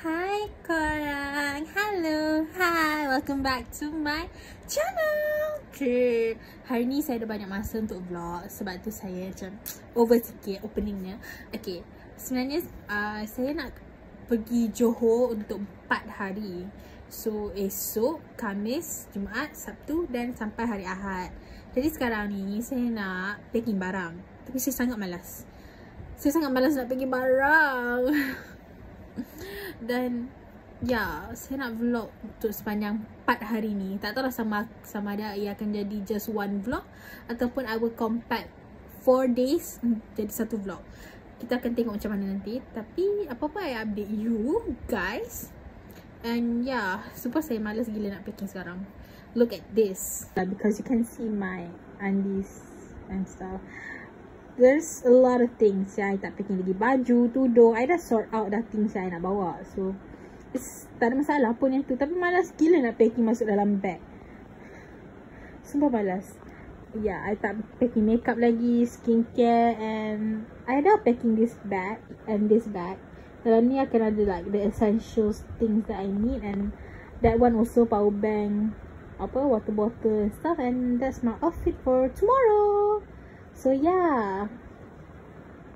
Hai korang, hello, hi, welcome back to my channel. Okay, hari ni saya ada banyak masa untuk vlog, sebab tu saya macam over sikit openingnya. Okay, sebenarnya saya nak pergi Johor untuk 4 hari. So esok, Khamis, Jumaat, Sabtu dan sampai hari Ahad. Jadi sekarang ni saya nak packing barang, tapi saya sangat malas. Saya sangat malas nak packing barang. Dan ya, saya nak vlog untuk sepanjang 4 hari ni. Tak tahu lah sama ada ia akan jadi just one vlog ataupun I will compact 4 days jadi satu vlog. Kita akan tengok macam mana nanti. Tapi apa-apa I update you guys. And yeah, super saya malas gila nak packing sekarang. Look at this, because you can see my undies and stuff. There's a lot of things yang I tak packing lagi. Baju, tudung, I dah sort out dah things yang I nak bawa. So tak ada masalah pun yang tu. Tapi malas gila nak packing masuk dalam bag. Sumpah malas. Yeah, I tak packing makeup lagi, skincare, and I dah packing this bag and this bag. Dalam ni akan ada like the essentials things that I need, and that one also power bank, water bottle and stuff. And that's my outfit for tomorrow. So yeah,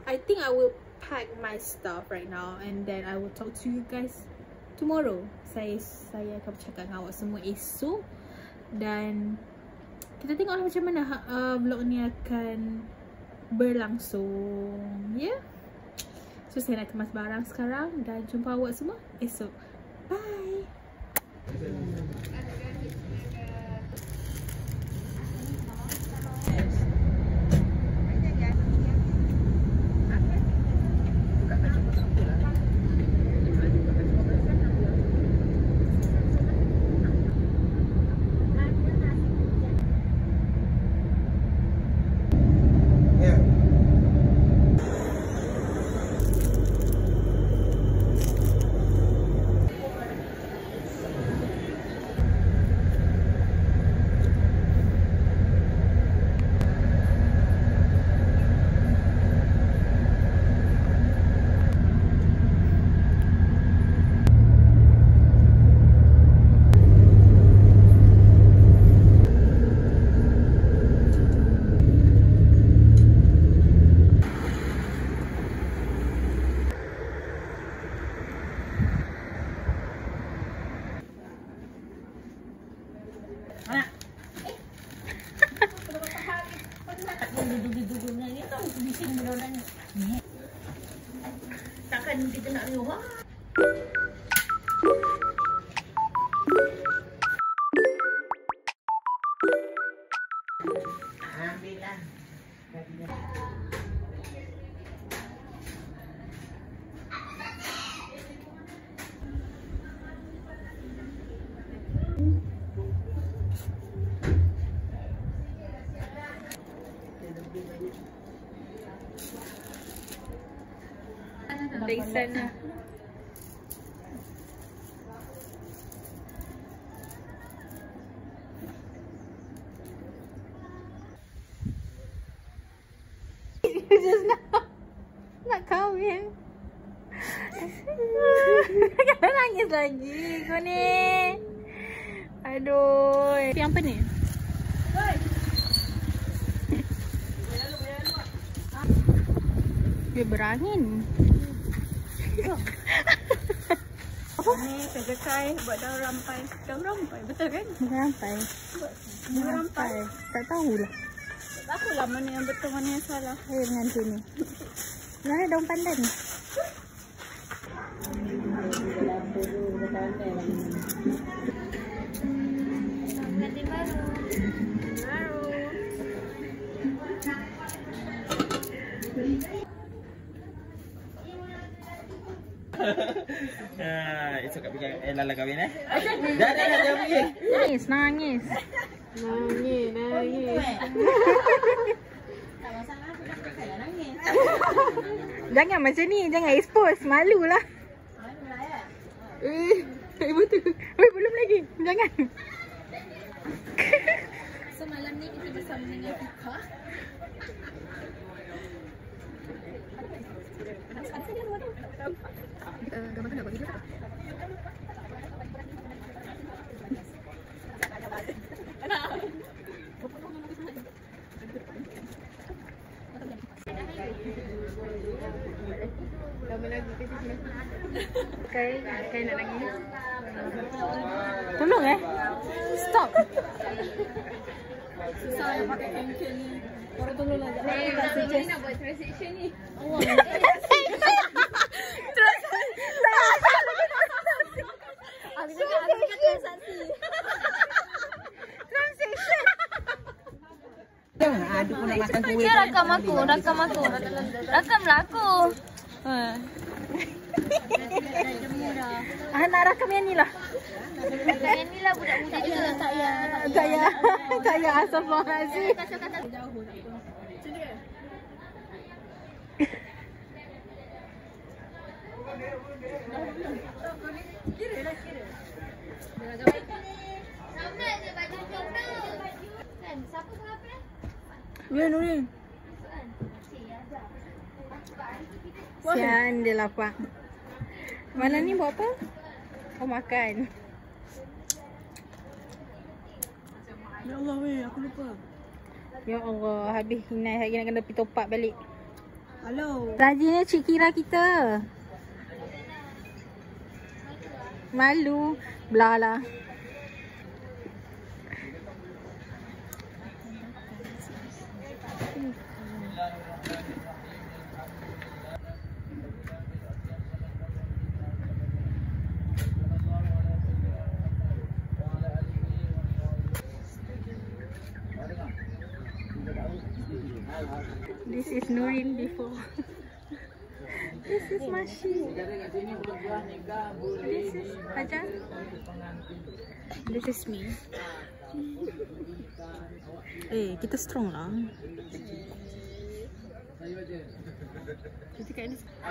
I think I will pack my stuff right now and then I will talk to you guys tomorrow. Saya akan bercakap dengan awak semua esok. Dan kita tengoklah macam mana vlog ni akan berlangsung. Ya, yeah? So saya nak kemas barang sekarang dan jumpa awak semua esok. Bye. Takkan kita nak riuh. Ambillah. Dari sana. Just nak kahwin. Jangan nangis lagi kau ni. Aduh. Yang apa ni? Dia berangin. Apa? Ni kejekai buat daun rampai. Daun rampai, betul kan? Daun rampai. Daun rampai. Tak tahulah. Tak tahulah mana yang betul, mana yang salah. Saya dengan sini. Mana daun pandan ni? Ganti baru. Esok kat pergi Lala kahwin Dah pergi. Nangis. Tak masalah, saya nangis. Jangan macam ni, jangan expose, malulah. Malulah ya. Betul. Belum lagi. Jangan. So malam ni kita bersama dengan Fika. Gambar nak buat video tak? Kai nak nangis. Tolong stop. Susah yang pakai cancel ni. Orang tolong lah. Tak suggest nak buat transaction ni. Rakam aku. Rakamlah aku. Nak rakam yang ni lah. Yang ni lah budak-budak juga. Tak ya. Astagfirullahaladzim. Ya Nurin. Sian dia lapar. Mana ni buat apa? Oh makan. Ya Allah weh, aku lupa. Ya Allah, habis Hinai lagi nak kena pergi top up balik. Hello. Rajinnya Cik Kira kita. Malu. Belah lah. This is Nurin before. This is Mashi. This is Hajar. This is me. Kita strong lah.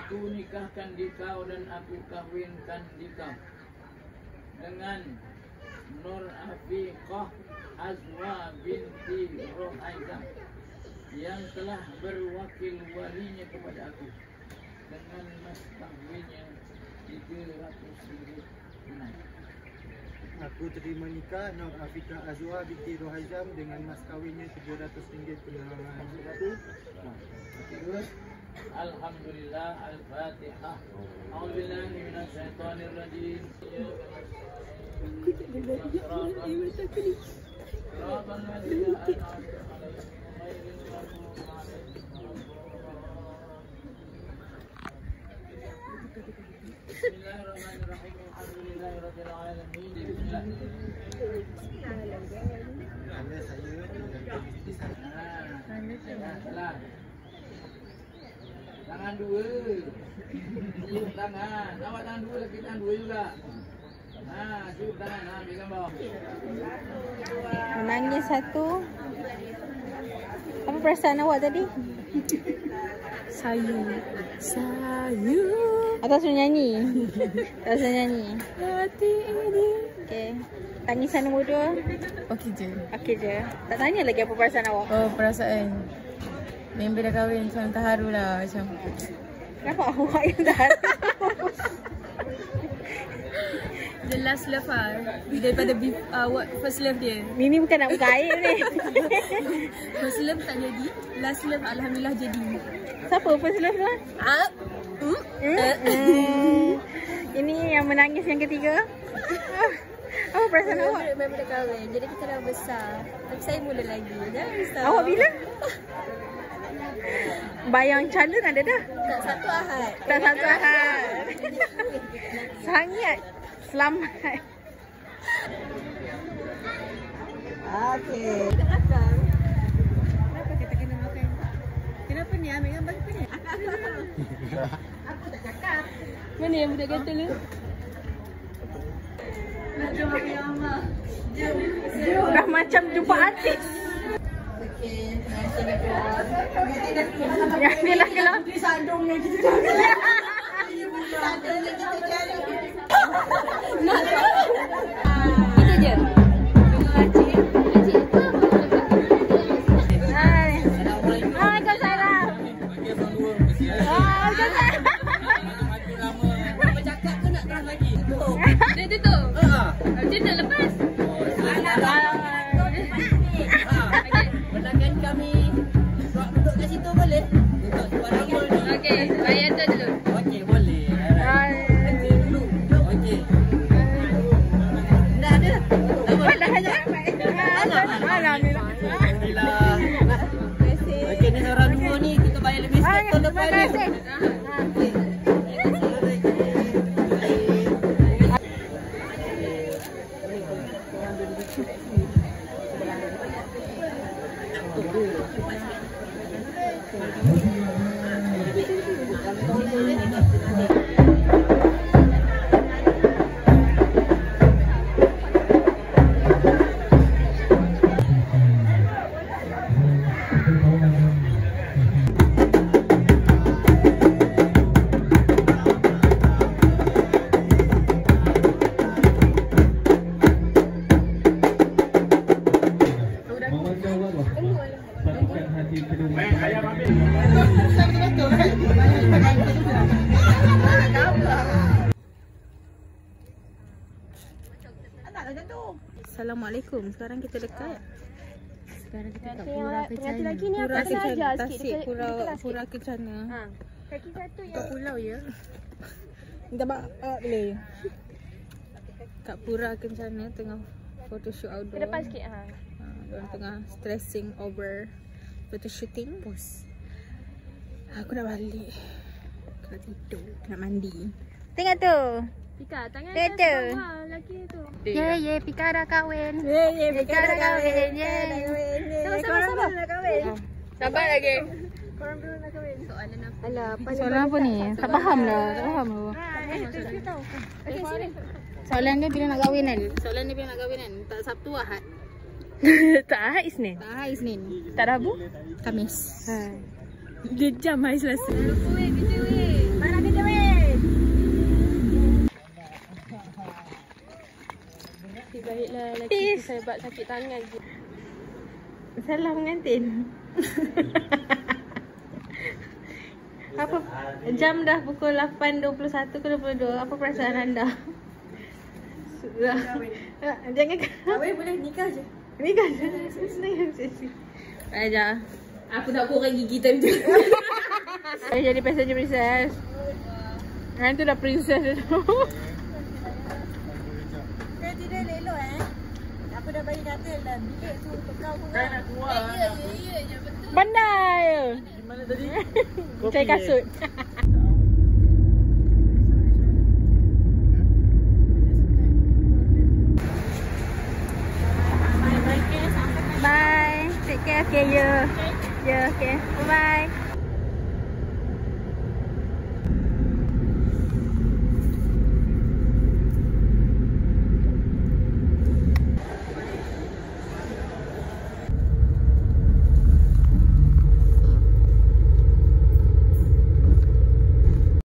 Aku nikahkan dikau dan aku kahwinkan dikau dengan Nur Afiqah Azwa binti Rohaizah yang telah berwakil walinya kepada aku dengan mas kahwinnya 300 ringgit tunai. Aku terima nikah Nur Afiqah Azwa binti Rohaizah dengan mas kahwinnya 300 ringgit tunai. Terus Alhamdulillah Al-Fatihah. A'udzubillahi minasyaitonir rajim. Bismillahirrahmanirrahim. Alhamdulillahirabbil alamin. Bismillah. Tangan dua. Cium tangan. Awak tangan dua, lagi tangan dua juga. Cium tangan. Ambil gambar. Menangis satu. Apa perasaan awak tadi? Sayu. Atau suruh nyanyi? Tak suruh nyanyi. Hati ini. Okay. Tangisan nombor 2. Okey je. Okey je. Tak tanya lagi apa perasaan awak? Oh, perasaan member dah kahwin macam terharu lah macam. Kenapa awak yang terharu? The last love lah. Daripada first love dia. Ini bukan nak buka air ni. First love tak jadi. Last love alhamdulillah jadi. Siapa first love tu? Ini yang menangis yang ketiga. Apa perasaan awak? Member dah kahwin. Jadi kita dah besar. Tapi saya mula lagi. Jangan risau. Awak bila? Bayang calon ada dah? Tak satu ahad. Tak satu ahad. Sangat selamat. Okey. Kenapa kita kena makan? Kenapa ni ambil gambar kita ni? Aku tak cakap. Mana yang budak gatal tu? Dah macam jumpa artis. Yang ni lah kalau sandung yang kita cari. Sandung yang kita cari. Itu je. Hai. Hai Kak Sarah. Hai Kak Sarah. Bercakap ke nak terus lagi? tutup. Dia tutup. Macam nak lepas? Benarkan kami duduk kat situ boleh? Duduk sebarang dulu. Okey, bayar tu dulu. Okey, boleh. Okey dulu. Okey. Dah ada. Alhamdulillah. Okey, ni orang dua ni kita bayar lebih sikit tahun depan ni. Assalamualaikum. Sekarang kita dekat Pengantin lagi ni Pura apa saja Tasik, Pura Kencana. Kaki satu Kat pulau ya. Minta maaf boleh. Kat Pura Kencana tengah photoshoot outdoor. ke depan sikit. Diorang tengah stressing over photoshooting. Pos. Aku nak balik. Aku nak tidur. Aku nak mandi. Tengok tu. Pika, tangan Betul. atas bawah lelaki tu. Ye, Pika dah kahwin. Pika dah kahwin. Sama-sama. Sabar lagi. Soalan apa? Soalan apa ni? Tak faham lah. Okey, sini. Soalan dia bila nak kahwin kan? Tak Sabtu Ahad. Tak Ahad Isnin. Tak Ahad Isnin. Tak Rabu. Kamis. Dia jam hari Selasa. Mana kerja weh? Baiklah lelaki saya buat sakit tangan je. Salam pengantin. Apa jam dah pukul 8.21 ke 22. Apa perasaan anda? Sudah. Jangan Kahwin boleh nikah je. nikah je. Senang je. Aja. Aku nak korang gigi time tu. Saya jadi passenger princess. Kan tu dah princess tu. Tidak elok Aku dah bagi katil dah. Bilik tu untuk kau pun. Kan nak keluar. Ya, betul. Pandai. Di mana tadi? Cari kasut. Bye. Take care. Okay, yeah. Yeah, okay. Bye-bye.